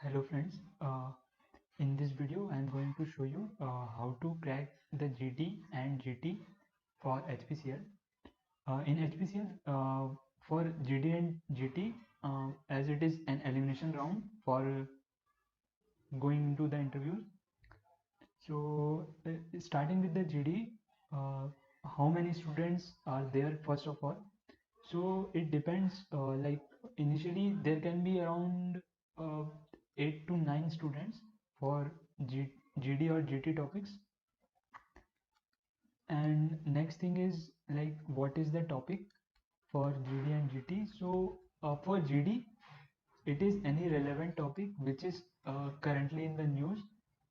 Hello friends, in this video I am going to show you how to crack the GT and GT for HPCL. In HPCL, for GD and GT, as it is an elimination round for going into the interviews. So starting with the GD, how many students are there first of all? So it depends, like initially there can be around uh, 8 to 9 students for GD or GT topics. And next thing is like what is the topic for GD and GT. So for GD, it is any relevant topic which is currently in the news,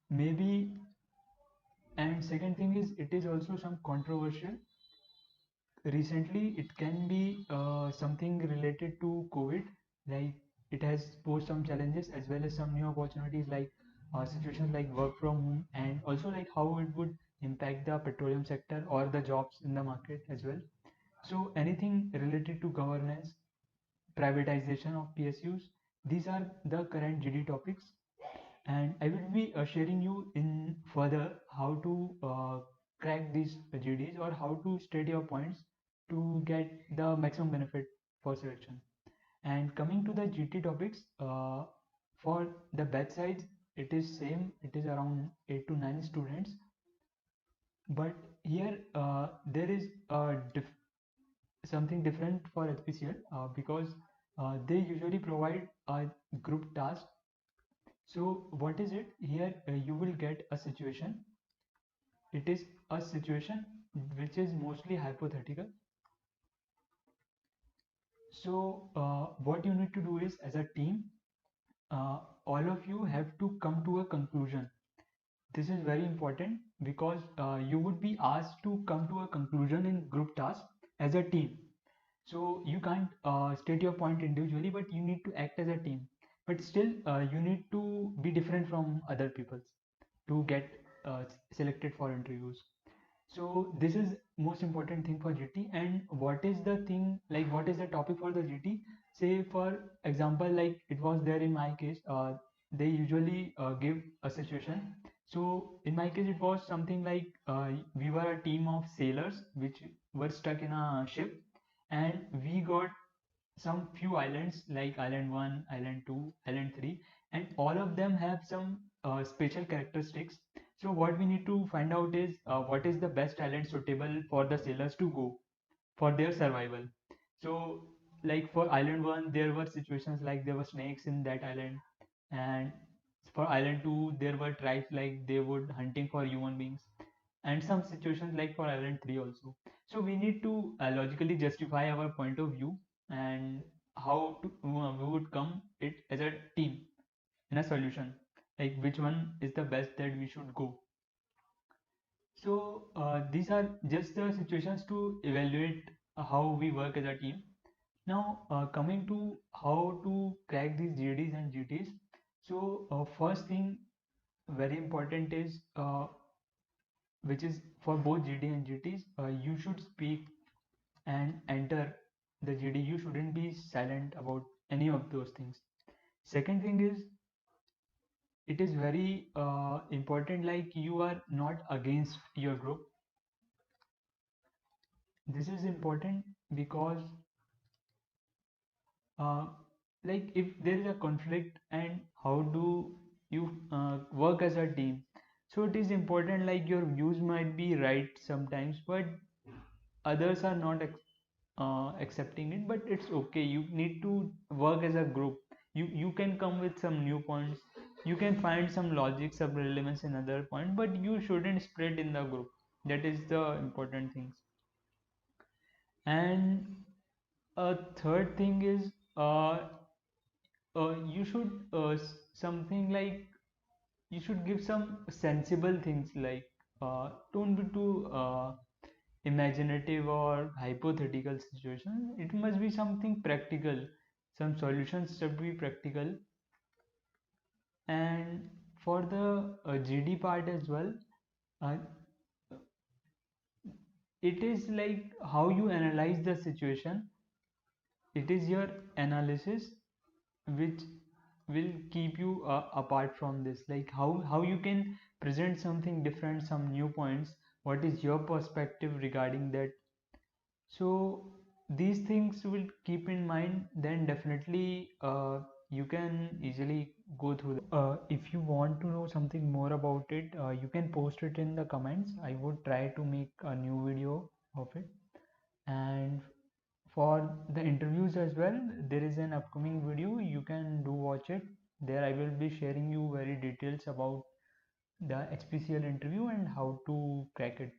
maybe. And second thing is it is also some controversial. Recently it can be something related to COVID, like it has posed some challenges as well as some new opportunities, like situations like work from home, and also like how it would impact the petroleum sector or the jobs in the market as well. So anything related to governance, privatization of PSUs, these are the current GD topics. And I will be sharing you in further how to crack these GDs or how to state your points to get the maximum benefit for selection. And coming to the GT topics, for the batch size, it is same. It is around 8 to 9 students. But here there is something different for HPCL because they usually provide a group task. So what is it? Here you will get a situation. It is a situation which is mostly hypothetical. So what you need to do is, as a team, all of you have to come to a conclusion. This is very important because you would be asked to come to a conclusion in group task as a team. So you can't state your point individually, but you need to act as a team. But still, you need to be different from other people to get selected for interviews. So this is most important thing for GT. And what is the thing, like what is the topic for the GT? Say for example, like it was there in my case, they usually give a situation. So in my case, it was something like we were a team of sailors which were stuck in a ship, and we got some few islands like island 1, island 2, island 3, and all of them have some special characteristics. So what we need to find out is what is the best island suitable for the sailors to go for their survival. So like for island 1 there were situations like there were snakes in that island, and for island 2 there were tribes like they would hunting for human beings, and some situations like for island 3 also. So we need to logically justify our point of view and how to, we would come it as a team in a solution, like which one is the best that we should go. So these are just the situations to evaluate how we work as a team. Now coming to how to crack these GDs and GTs. So first thing very important is which is for both GD and GTs, you should speak and enter the GD. You shouldn't be silent about any of those things. Second thing is it is very important, like you are not against your group. This is important because uh, like if there is a conflict and how do you work as a team. So it is important, like your views might be right sometimes, but others are not accepting it, but it's okay. You need to work as a group. You can come with some new points, you can find some logic, some relevance in other point, but you shouldn't spread in the group. That is the important things. And a third thing is you should something like you should give some sensible things, like don't be too imaginative or hypothetical situation. It must be something practical, some solutions should be practical. And for the GD part as well, uh, it is like how you analyze the situation. It is your analysis which will keep you apart from this, like how you can present something different, some new points, what is your perspective regarding that. So these things will keep in mind, then definitely you can easily go through that. If you want to know something more about it, you can post it in the comments. I would try to make a new video of it. And for the interviews as well, there is an upcoming video, you can do watch it. There I will be sharing you very details about the HPCL interview and how to crack it.